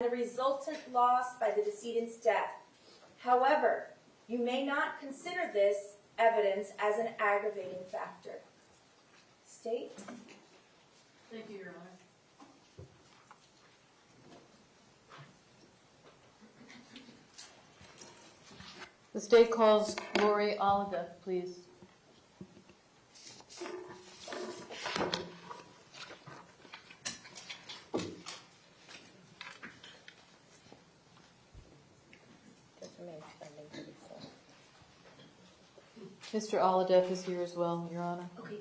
the resultant loss by the decedent's death. However, you may not consider this evidence as an aggravating factor. State. Thank you, Your Honor. The state calls Lori Oliva, please. Mr. Oliveff is here as well, Your Honor. Okay,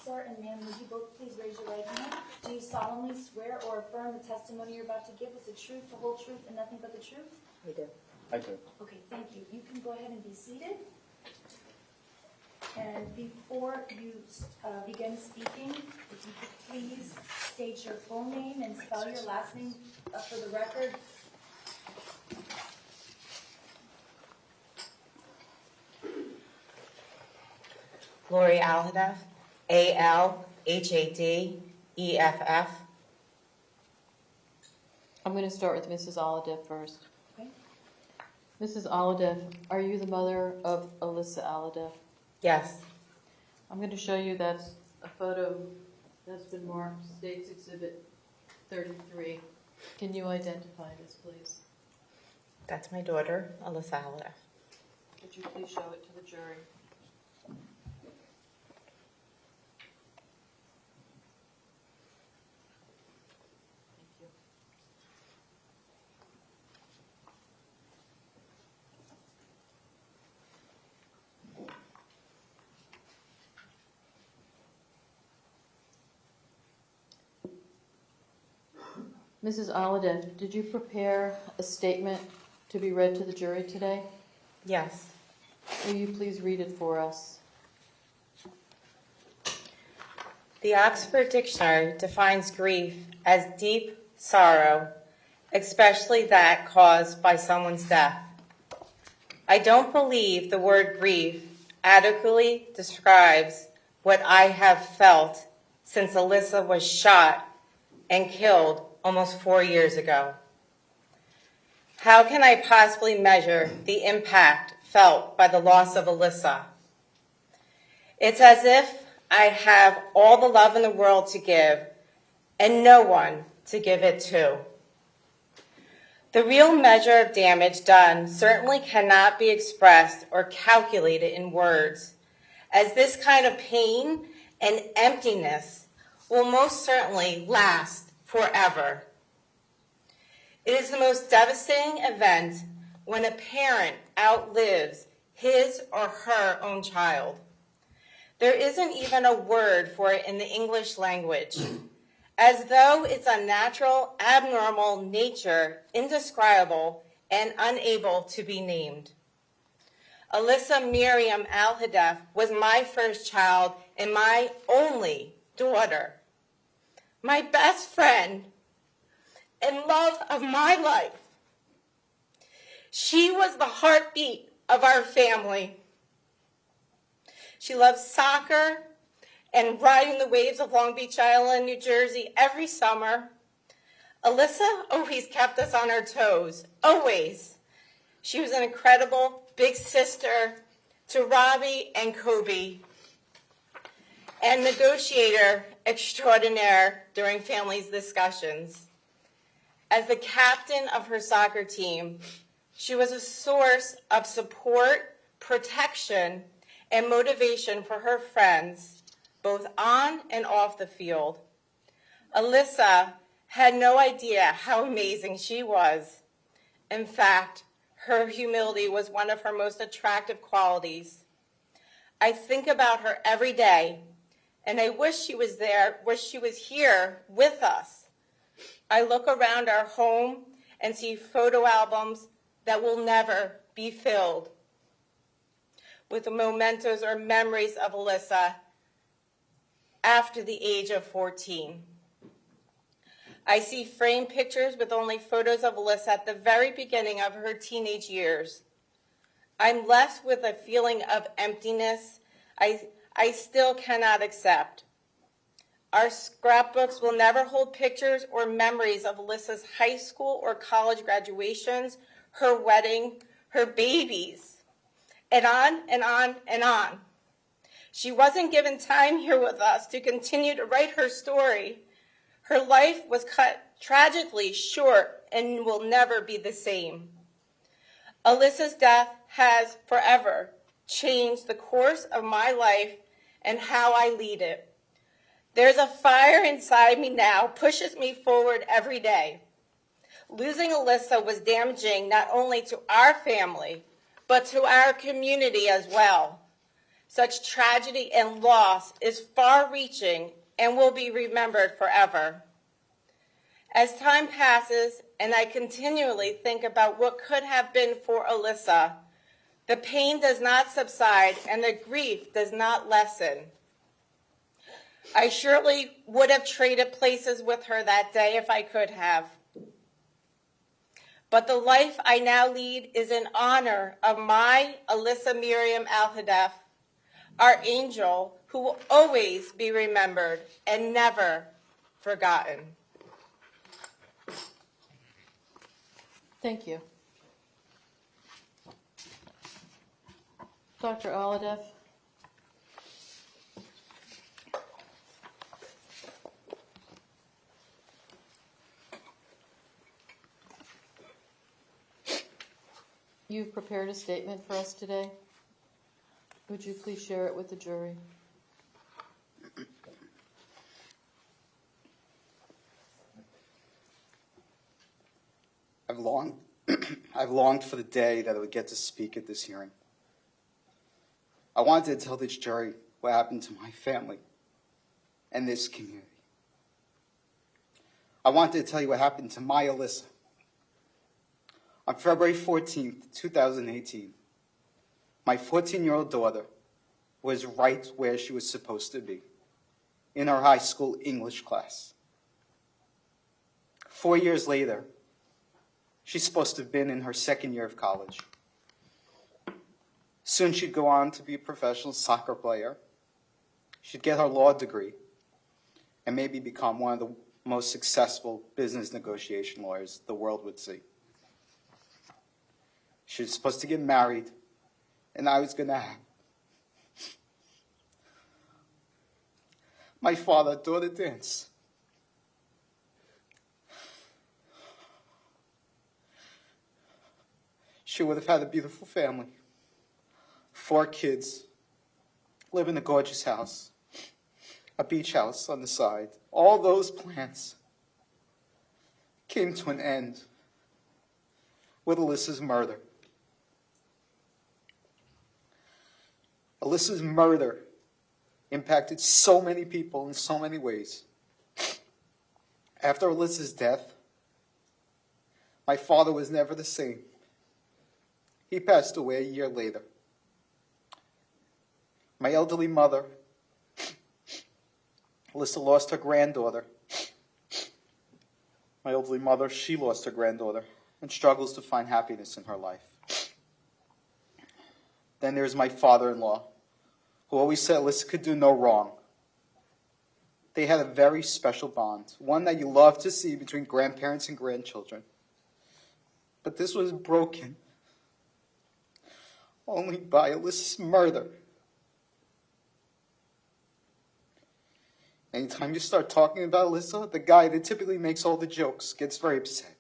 sir and ma'am, would you both please raise your right hand? Do you solemnly swear or affirm the testimony you're about to give is the truth, the whole truth, and nothing but the truth? I do. I do. Okay, thank you. You can go ahead and be seated. And before you begin speaking, if you could please state your full name and spell your last name for the record. Lori Alhadeff, Alhadeff. I'm going to start with Mrs. Oliveff first. Okay. Mrs. Oliveff, are you the mother of Alyssa Oliveff? Yes. I'm going to show you that's a photo that's been marked State's Exhibit 33. Can you identify this, please? That's my daughter, Alyssa Alhadeff. Would you please show it to the jury? Mrs. Oliveff, did you prepare a statement to be read to the jury today? Yes. Will you please read it for us? The Oxford Dictionary defines grief as deep sorrow, especially that caused by someone's death. I don't believe the word grief adequately describes what I have felt since Alyssa was shot and killed almost 4 years ago. How can I possibly measure the impact felt by the loss of Alyssa? It's as if I have all the love in the world to give and no one to give it to. The real measure of damage done certainly cannot be expressed or calculated in words, as this kind of pain and emptiness will most certainly last forever. It is the most devastating event when a parent outlives his or her own child. There isn't even a word for it in the English language, as though its unnatural, abnormal nature, indescribable, and unable to be named. Alyssa Miriam Alhadeff was my first child and my only daughter, my best friend, and love of my life. She was the heartbeat of our family. She loved soccer and riding the waves of Long Beach Island, New Jersey every summer. Alyssa always kept us on our toes, always. She was an incredible big sister to Robbie and Kobe, and negotiator extraordinaire during families' discussions. As the captain of her soccer team, she was a source of support, protection, and motivation for her friends, both on and off the field. Alyssa had no idea how amazing she was. In fact, her humility was one of her most attractive qualities. I think about her every day, and I wish she was here with us. I look around our home and see photo albums that will never be filled with the mementos or memories of Alyssa after the age of 14. I see framed pictures with only photos of Alyssa at the very beginning of her teenage years. I'm left with a feeling of emptiness I still cannot accept. Our scrapbooks will never hold pictures or memories of Alyssa's high school or college graduations, her wedding, her babies, and on and on and on. She wasn't given time here with us to continue to write her story. Her life was cut tragically short and will never be the same. Alyssa's death has forever changed the course of my life and how I lead it. There's a fire inside me now, pushes me forward every day. Losing Alyssa was damaging not only to our family, but to our community as well. Such tragedy and loss is far-reaching and will be remembered forever. As time passes and I continually think about what could have been for Alyssa, the pain does not subside and the grief does not lessen. I surely would have traded places with her that day if I could have. But the life I now lead is in honor of my Alyssa Miriam Al-Hadef, our angel who will always be remembered and never forgotten. Thank you. Dr. Al-Hadef. You've prepared a statement for us today. Would you please share it with the jury? I've longed for the day that I would get to speak at this hearing. I wanted to tell this jury what happened to my family and this community. I wanted to tell you what happened to my Alyssa. On February 14th, 2018, my 14-year-old daughter was right where she was supposed to be, in her high school English class. 4 years later, she's supposed to have been in her second year of college. Soon she'd go on to be a professional soccer player. She'd get her law degree and maybe become one of the most successful business negotiation lawyers the world would see. She was supposed to get married, and I was going to have my father-daughter dance. She would have had a beautiful family, 4 kids, live in a gorgeous house, a beach house on the side. All those plans came to an end with Alyssa's murder. Alyssa's murder impacted so many people in so many ways. After Alyssa's death, my father was never the same. He passed away a year later. My elderly mother, Alyssa, lost her granddaughter. My elderly mother, she lost her granddaughter and struggles to find happiness in her life. Then there's my father-in-law, who always said Alyssa could do no wrong. They had a very special bond, one that you love to see between grandparents and grandchildren. But this was broken only by Alyssa's murder. Anytime you start talking about Alyssa, the guy that typically makes all the jokes gets very upset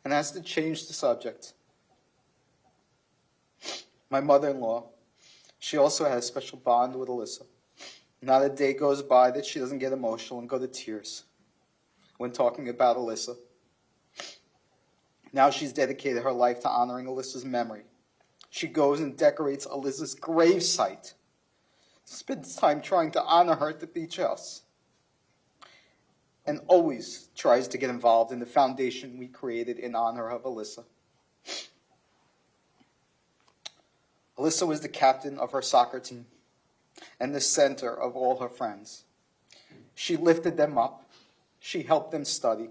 and has to change the subject. My mother-in-law, she also had a special bond with Alyssa. Not a day goes by that she doesn't get emotional and go to tears when talking about Alyssa. Now she's dedicated her life to honoring Alyssa's memory. She goes and decorates Alyssa's gravesite, spends time trying to honor her at the beach house, and always tries to get involved in the foundation we created in honor of Alyssa. Alyssa was the captain of her soccer team and the center of all her friends. She lifted them up. She helped them study.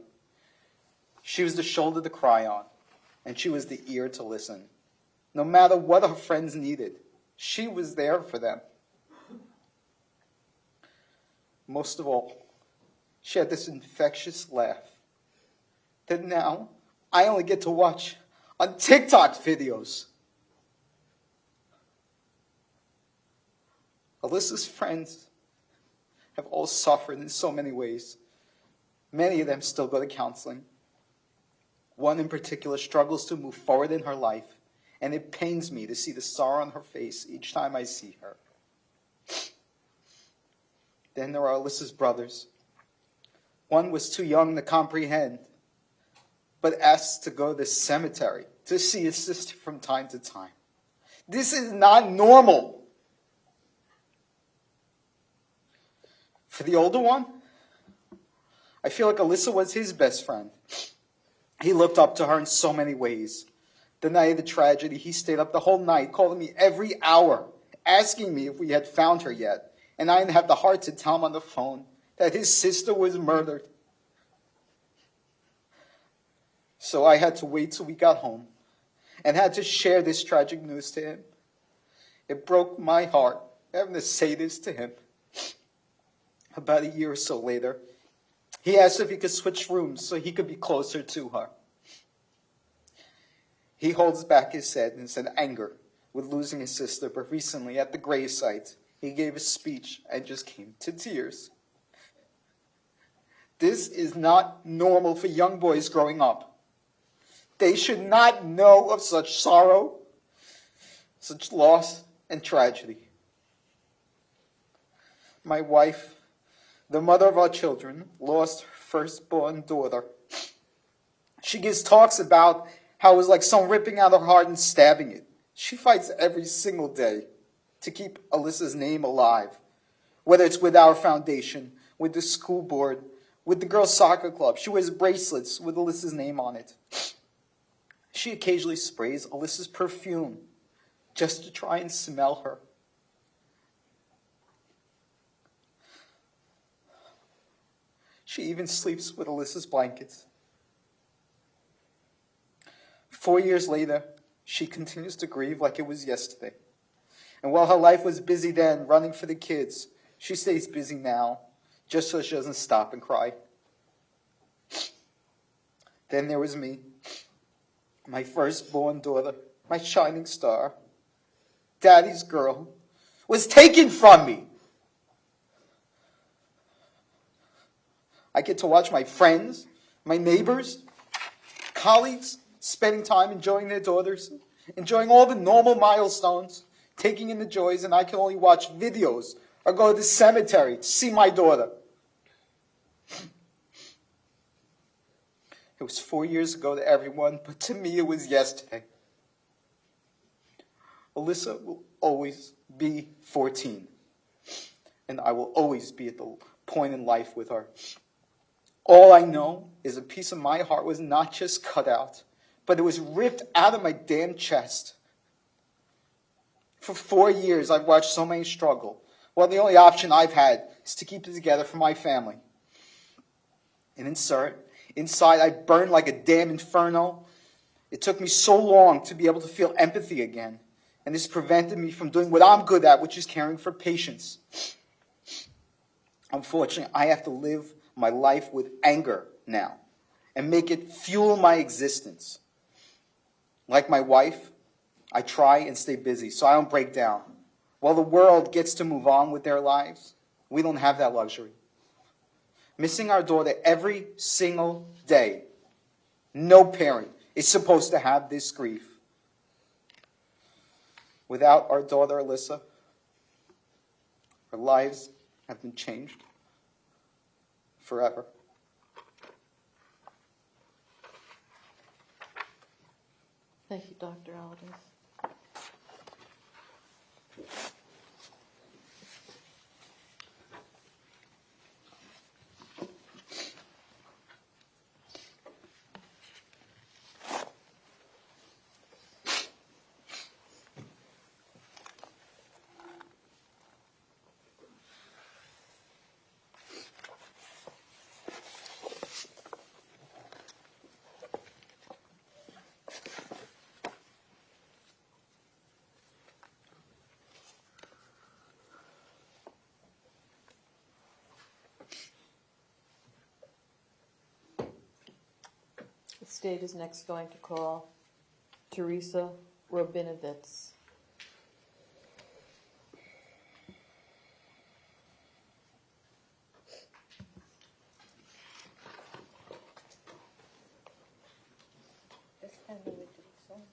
She was the shoulder to cry on, and she was the ear to listen. No matter what her friends needed, she was there for them. Most of all, she had this infectious laugh that now I only get to watch on TikTok videos. Alyssa's friends have all suffered in so many ways. Many of them still go to counseling. One in particular struggles to move forward in her life, and it pains me to see the sorrow on her face each time I see her. Then there are Alyssa's brothers. One was too young to comprehend, but asked to go to the cemetery to see his sister from time to time. This is not normal. For the older one, I feel like Alyssa was his best friend. He looked up to her in so many ways. The night of the tragedy, he stayed up the whole night, calling me every hour, asking me if we had found her yet. And I didn't have the heart to tell him on the phone that his sister was murdered. So I had to wait till we got home and had to share this tragic news to him. It broke my heart having to say this to him. About a year or so later, he asked if he could switch rooms so he could be closer to her. He holds back his sadness and anger with losing his sister, but recently at the gravesite, he gave a speech and just came to tears. This is not normal for young boys growing up. They should not know of such sorrow, such loss and tragedy. My wife, the mother of our children, lost her firstborn daughter. She gives talks about how it was like someone ripping out her heart and stabbing it. She fights every single day to keep Alyssa's name alive, whether it's with our foundation, with the school board, with the girls' soccer club. She wears bracelets with Alyssa's name on it. She occasionally sprays Alyssa's perfume just to try and smell her. She even sleeps with Alyssa's blankets. 4 years later, she continues to grieve like it was yesterday. And while her life was busy then, running for the kids, she stays busy now, just so she doesn't stop and cry. Then there was me, my firstborn daughter, my shining star, daddy's girl, was taken from me. I get to watch my friends, my neighbors, colleagues spending time enjoying their daughters, enjoying all the normal milestones, taking in the joys, and I can only watch videos or go to the cemetery to see my daughter. It was 4 years ago to everyone, but to me it was yesterday. Alyssa will always be 14, and I will always be at the point in life with her. All I know is a piece of my heart was not just cut out, but it was ripped out of my damn chest. For 4 years, I've watched so many struggle. Well, the only option I've had is to keep it together for my family. And inside, I burned like a damn inferno. It took me so long to be able to feel empathy again. And this prevented me from doing what I'm good at, which is caring for patients. Unfortunately, I have to live my life with anger now and make it fuel my existence. Like my wife, I try and stay busy so I don't break down. While the world gets to move on with their lives, we don't have that luxury. Missing our daughter every single day. No parent is supposed to have this grief. Without our daughter, Alyssa, our lives have been changed forever. Thank you, Dr. Allardyce. State is next going to call Teresa Robinovitz.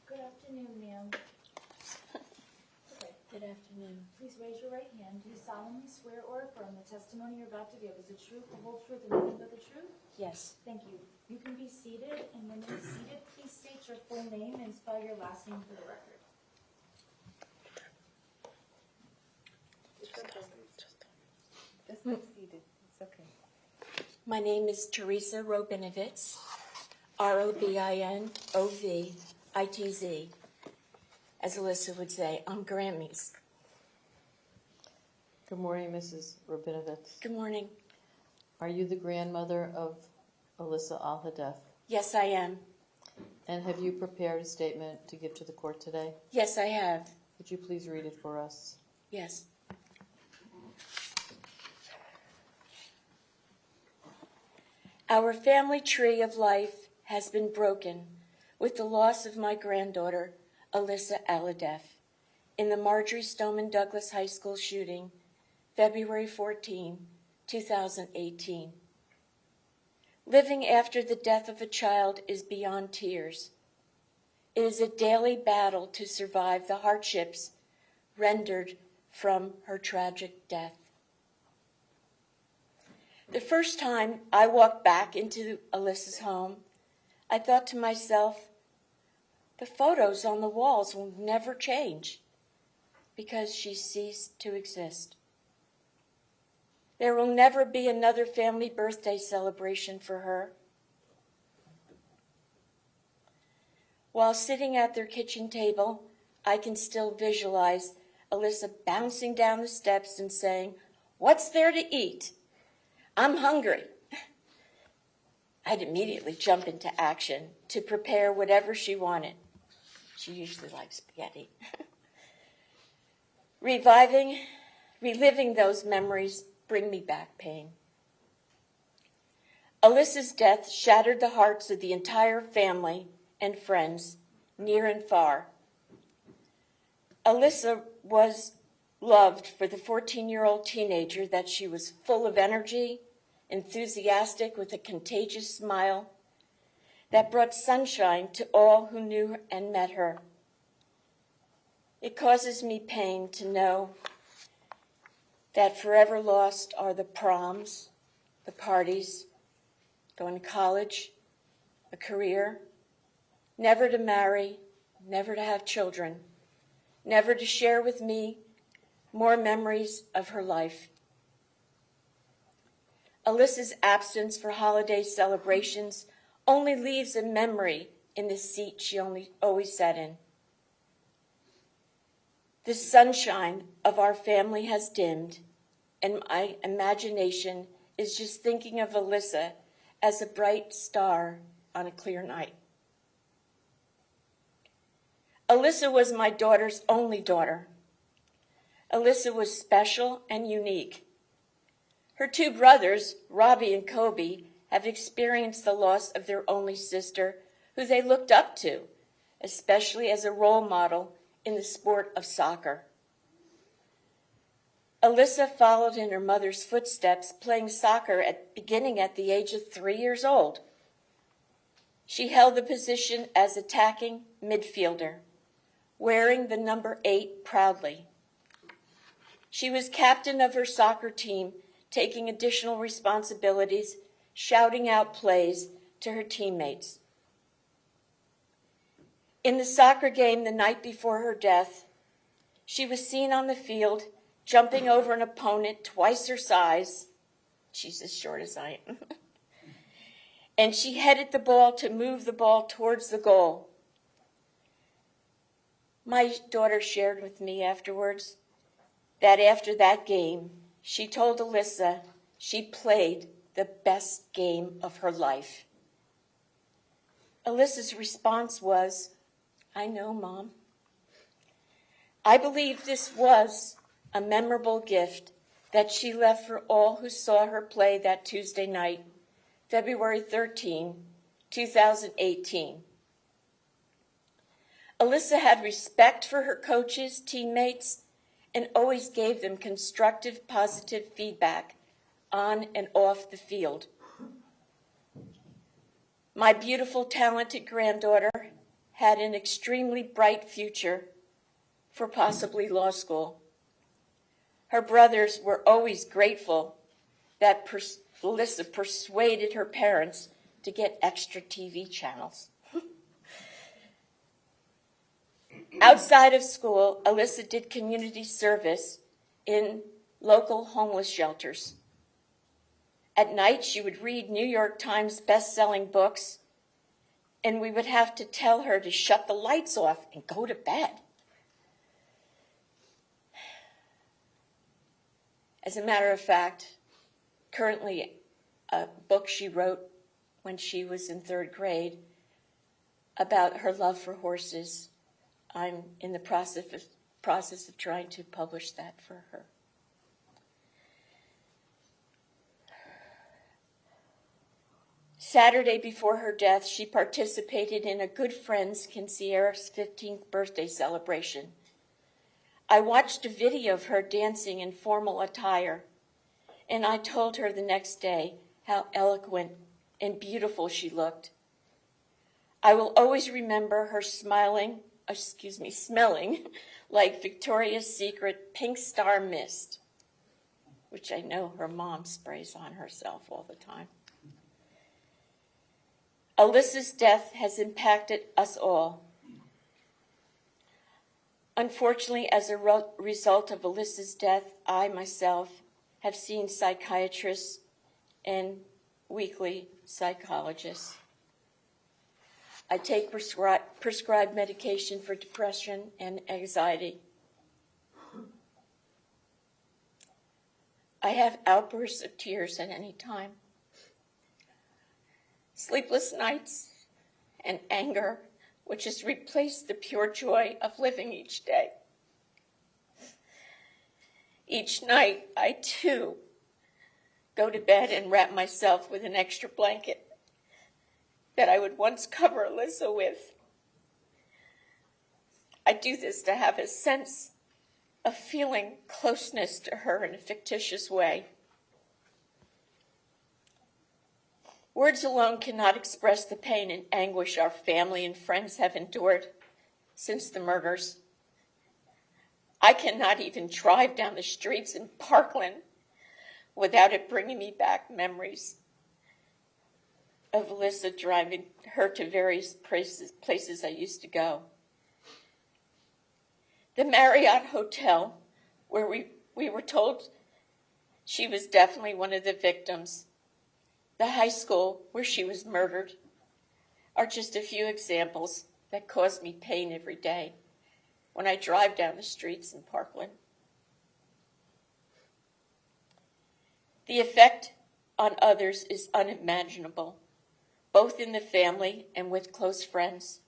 Good afternoon, ma'am. Good afternoon. Please raise your right hand. Do you solemnly swear or affirm the testimony you're about to give is the truth, the whole truth, and nothing but the truth? Yes. Thank you. You can be seated, and when you're seated, please state your full name and spell your last name for the record. Just seated. It's okay. My name is Teresa Robinovitz, Robinovitz. As Alyssa would say, I'm Grammys. Good morning, Mrs. Robinovitz. Good morning. Are you the grandmother of Alyssa Al-Hadeth? Yes, I am. And have you prepared a statement to give to the court today? Yes, I have. Would you please read it for us? Yes. Our family tree of life has been broken with the loss of my granddaughter, Alyssa Al-Hadeth, in the Marjorie Stoneman Douglas High School shooting, February 14, 2018. Living after the death of a child is beyond tears. It is a daily battle to survive the hardships rendered from her tragic death. The first time I walked back into Alyssa's home, I thought to myself, the photos on the walls will never change because she ceased to exist. There will never be another family birthday celebration for her. While sitting at their kitchen table, I can still visualize Alyssa bouncing down the steps and saying, "What's there to eat? I'm hungry." I'd immediately jump into action to prepare whatever she wanted. She usually likes spaghetti. Reliving those memories bring me back pain. Alyssa's death shattered the hearts of the entire family and friends, near and far. Alyssa was loved for the 14-year-old teenager that she was full of energy, enthusiastic with a contagious smile that brought sunshine to all who knew and met her. It causes me pain to know that forever lost are the proms, the parties, going to college, a career, never to marry, never to have children, never to share with me more memories of her life. Alyssa's absence for holiday celebrations only leaves a memory in the seat she always sat in. The sunshine of our family has dimmed, and my imagination is just thinking of Alyssa as a bright star on a clear night. Alyssa was my daughter's only daughter. Alyssa was special and unique. Her two brothers, Robbie and Kobe, have experienced the loss of their only sister, who they looked up to, especially as a role model in the sport of soccer. Alyssa followed in her mother's footsteps, playing soccer beginning at the age of 3 years old. She held the position as attacking midfielder, wearing the number 8 proudly. She was captain of her soccer team, taking additional responsibilities, shouting out plays to her teammates. In the soccer game the night before her death, she was seen on the field jumping over an opponent twice her size. She's as short as I am. And she headed the ball to move the ball towards the goal. My daughter shared with me afterwards that after that game, she told Alyssa she played the best game of her life. Alyssa's response was, "I know, Mom." I believe this was a memorable gift that she left for all who saw her play that Tuesday night, February 13, 2018. Alyssa had respect for her coaches, teammates, and always gave them constructive, positive feedback on and off the field. My beautiful, talented granddaughter had an extremely bright future for possibly law school. Her brothers were always grateful that Alyssa persuaded her parents to get extra TV channels. Outside of school, Alyssa did community service in local homeless shelters. At night, she would read New York Times best-selling books, and we would have to tell her to shut the lights off and go to bed. As a matter of fact, currently a book she wrote when she was in 3rd grade about her love for horses. I'm in the process of trying to publish that for her. Saturday before her death, she participated in a good friend's concierge's 15th birthday celebration. I watched a video of her dancing in formal attire, and I told her the next day how eloquent and beautiful she looked. I will always remember her smelling like Victoria's Secret Pink Star Mist, which I know her mom sprays on herself all the time. Alyssa's death has impacted us all. Unfortunately, as a result of Alyssa's death, I myself have seen psychiatrists and weekly psychologists. I take prescribed medication for depression and anxiety. I have outbursts of tears at any time. Sleepless nights and anger, which has replaced the pure joy of living each day. Each night, I too go to bed and wrap myself with an extra blanket that I would once cover Alyssa with. I do this to have a sense of feeling closeness to her in a fictitious way. Words alone cannot express the pain and anguish our family and friends have endured since the murders. I cannot even drive down the streets in Parkland without it bringing me back memories of Alyssa driving her to various places I used to go. The Marriott Hotel, where we were told she was definitely one of the victims, the high school where she was murdered, are just a few examples that cause me pain every day when I drive down the streets in Parkland. The effect on others is unimaginable, both in the family and with close friends.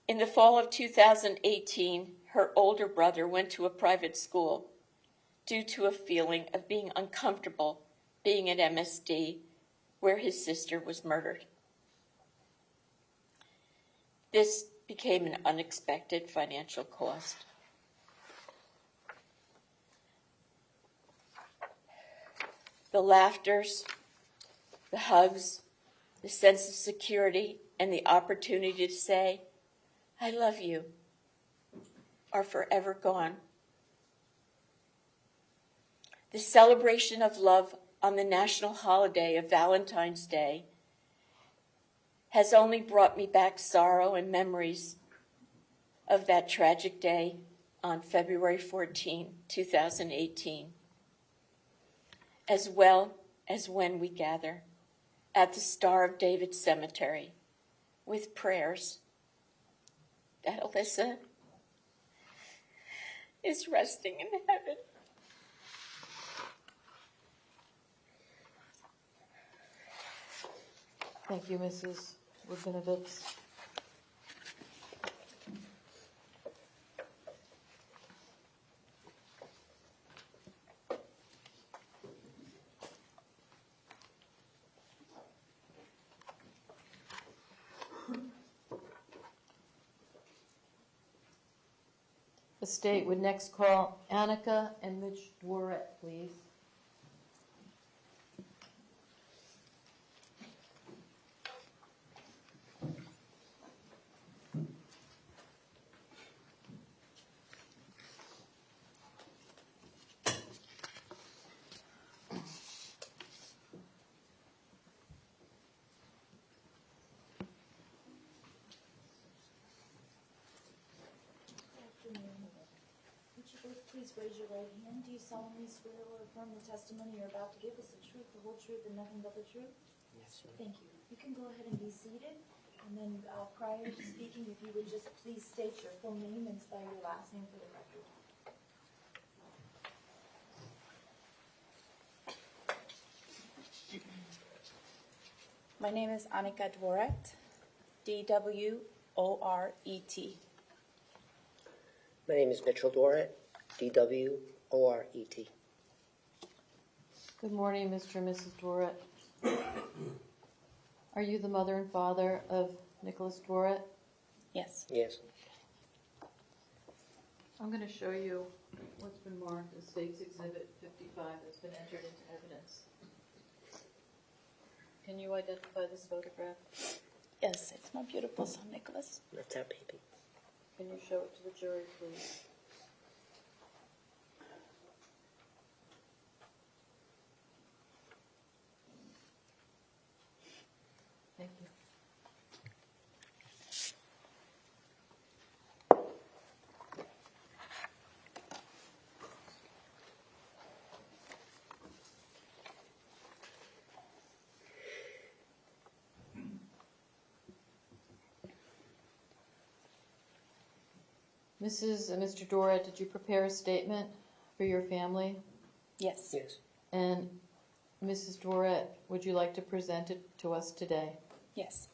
In the fall of 2018, her older brother went to a private school due to a feeling of being uncomfortable being at MSD, where his sister was murdered. This became an unexpected financial cost. The laughters, the hugs, the sense of security, and the opportunity to say, "I love you," are forever gone. The celebration of love on the national holiday of Valentine's Day has only brought me back sorrow and memories of that tragic day on February 14, 2018, as well as when we gather at the Star of David Cemetery with prayers that Alyssa is resting in heaven. Thank you, Mrs. Rabinovitz. The state would next call Annika and Mitch Dworet, please. Would you both please raise your right hand? Do you solemnly swear or affirm the testimony you're about to give is the truth, the whole truth, and nothing but the truth? Yes. Thank you. You can go ahead and be seated. And then prior to speaking, if you would just please state your full name and spell your last name for the record. My name is Annika Dworet, D-W-O-R-E-T. My name is Mitchell Dworet, D-W-O-R-E-T. Good morning, Mr. and Mrs. Dworet. Are you the mother and father of Nikolas Dworet? Yes. Yes. I'm going to show you what's been marked as State's Exhibit 55 that's been entered into evidence. Can you identify this photograph? Yes, it's my beautiful son, Nikolas. That's our baby. Can you show it to the jury, please? Thank you. Mrs. and Mr. Dworet, did you prepare a statement for your family? Yes. Yes. And Mrs. Dworet, would you like to present it to us today? Yes.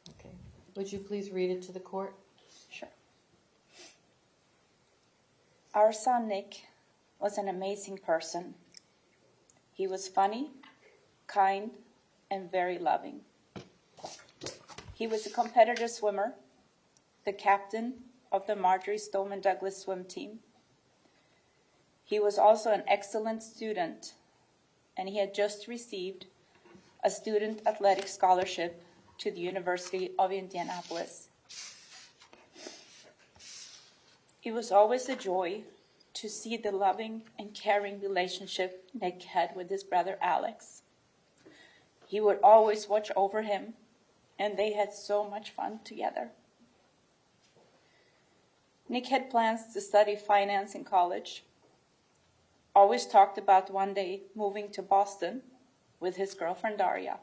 Okay. Would you please read it to the court? Sure. Our son, Nick, was an amazing person. He was funny, kind, and very loving. He was a competitive swimmer, the captain of the Marjorie Stoneman Douglas swim team. He was also an excellent student, and he had just received a student athletic scholarship to the University of Indianapolis. It was always a joy to see the loving and caring relationship Nick had with his brother Alex. He would always watch over him, and they had so much fun together. Nick had plans to study finance in college, always talked about one day moving to Boston with his girlfriend Daria.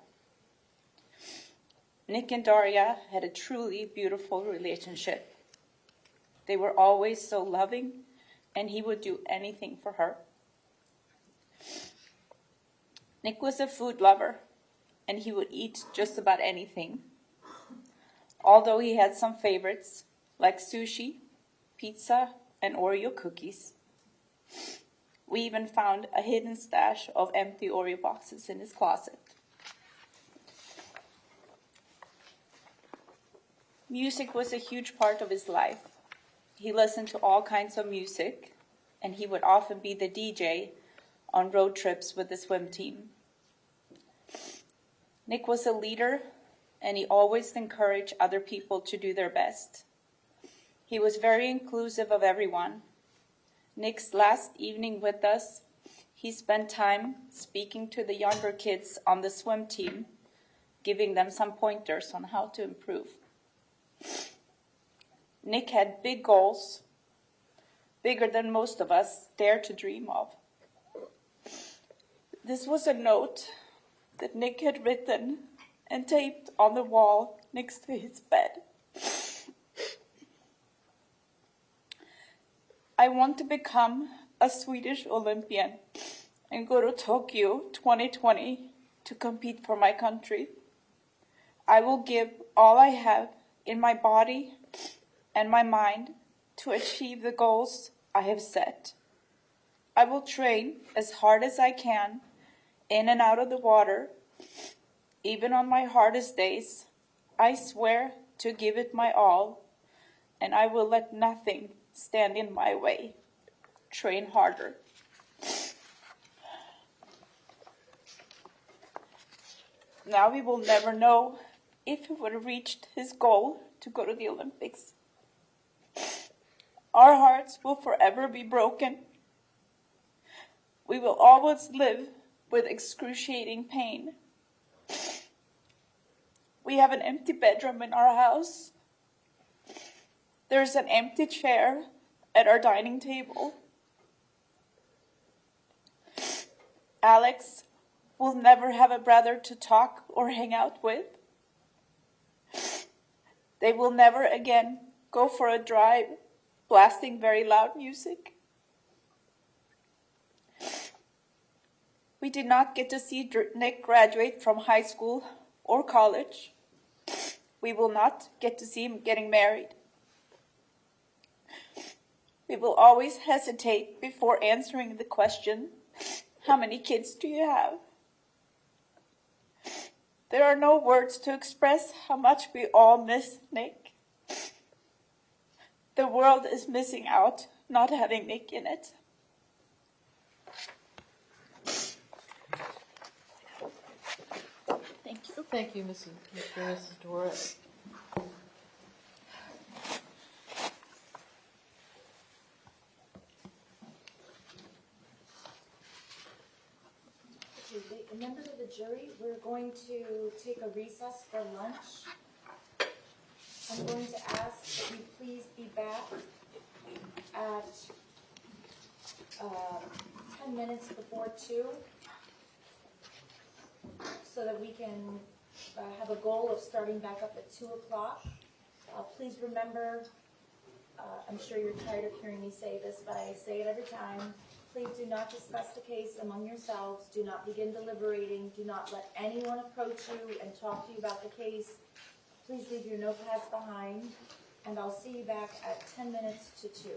Nick and Daria had a truly beautiful relationship. They were always so loving, and he would do anything for her. Nick was a food lover, and he would eat just about anything, although he had some favorites like sushi, pizza, and Oreo cookies. We even found a hidden stash of empty Oreo boxes in his closet. Music was a huge part of his life. He listened to all kinds of music, and he would often be the DJ on road trips with the swim team. Nick was a leader, and he always encouraged other people to do their best. He was very inclusive of everyone. Nick's last evening with us, he spent time speaking to the younger kids on the swim team, giving them some pointers on how to improve. Nick had big goals, bigger than most of us dare to dream of. This was a note that Nick had written and taped on the wall next to his bed. I want to become a Swedish Olympian and go to Tokyo 2020 to compete for my country. I will give all I have in my body and my mind to achieve the goals I have set. I will train as hard as I can in and out of the water. Even on my hardest days, I swear to give it my all, and I will let nothing stand in my way. Train harder. Now we will never know if he would have reached his goal to go to the Olympics. Our hearts will forever be broken. We will always live with excruciating pain. We have an empty bedroom in our house. There's an empty chair at our dining table. Alex will never have a brother to talk or hang out with. They will never again go for a drive, blasting very loud music. We did not get to see Nick graduate from high school or college. We will not get to see him getting married. We will always hesitate before answering the question, how many kids do you have? There are no words to express how much we all miss Nick. The world is missing out not having Nick in it. Thank you. Thank you, Mrs. Dora. Members of the jury, we're going to take a recess for lunch. I'm going to ask that you please be back at 10 minutes before 2 so that we can have a goal of starting back up at 2 o'clock. Please remember, I'm sure you're tired of hearing me say this, but I say it every time. Please do not discuss the case among yourselves. Do not begin deliberating. Do not let anyone approach you and talk to you about the case. Please leave your notepads behind, and I'll see you back at 10 minutes to 2.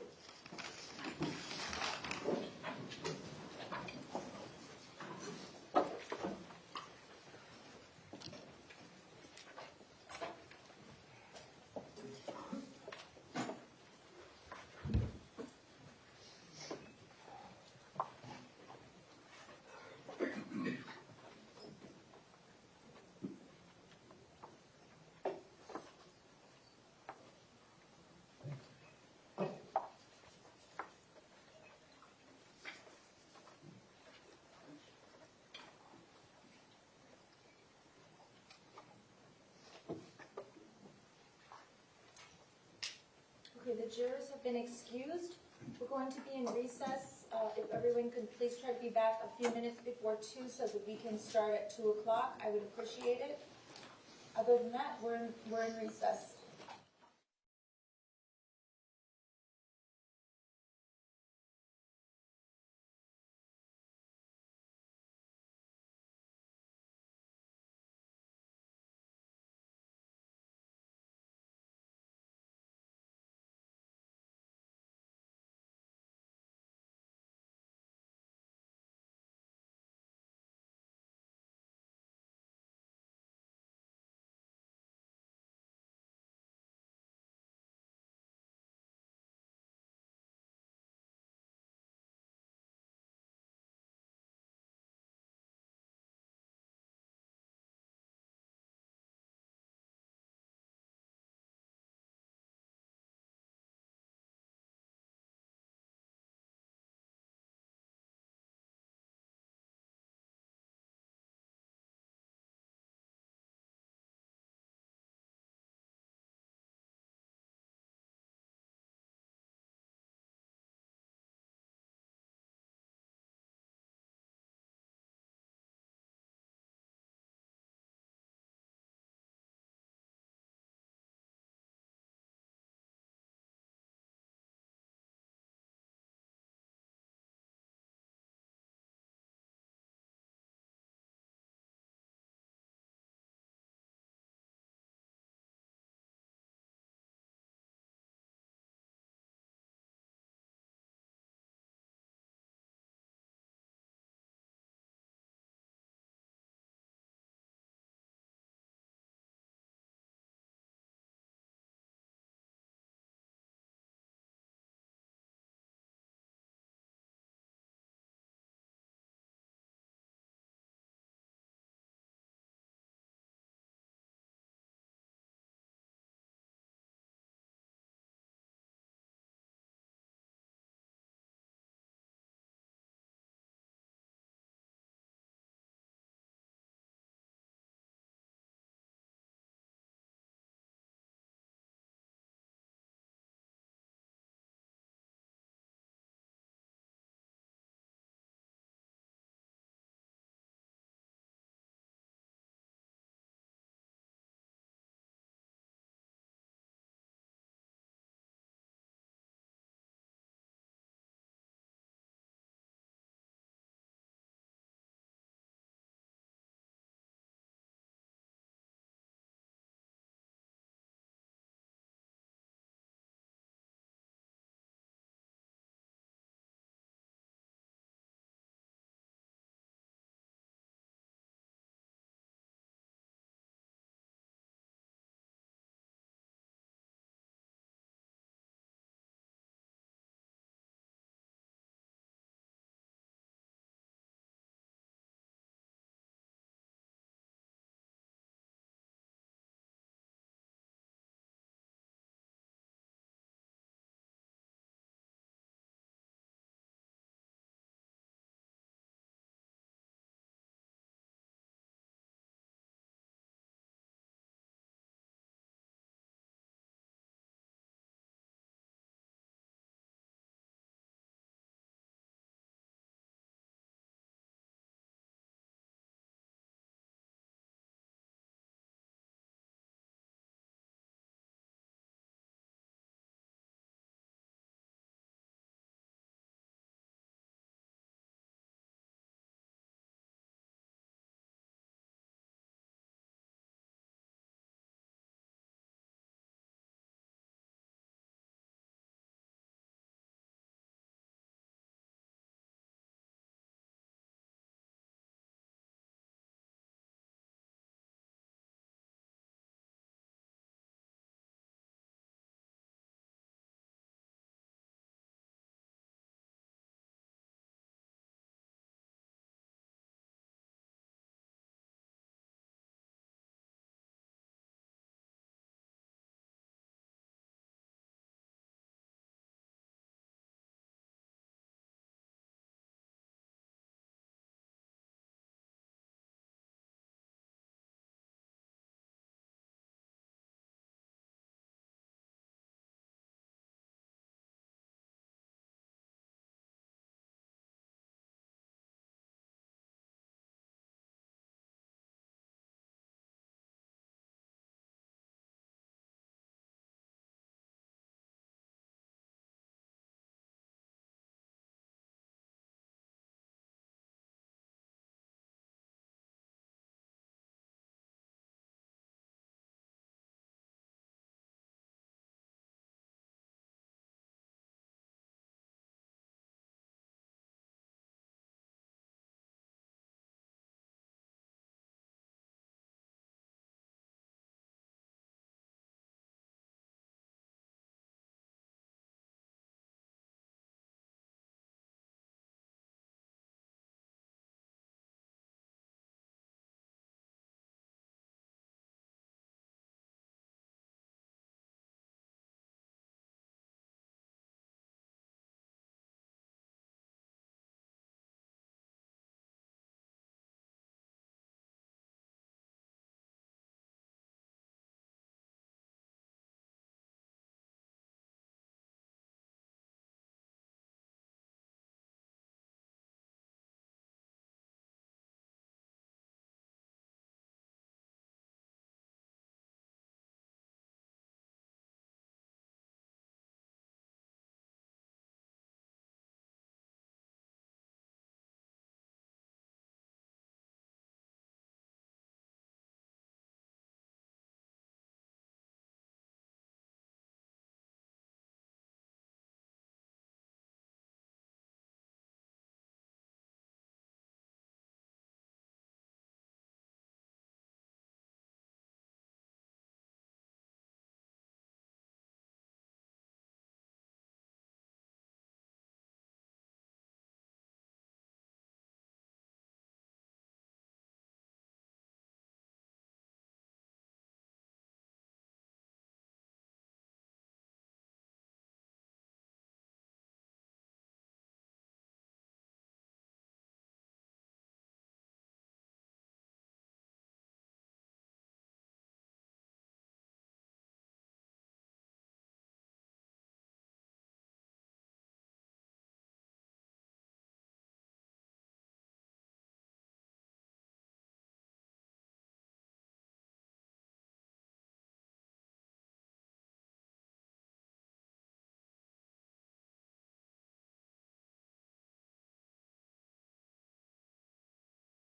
Okay, the jurors have been excused. We're going to be in recess. If everyone could please try to be back a few minutes before 2 so that we can start at 2 o'clock, I would appreciate it. Other than that, we're in recess.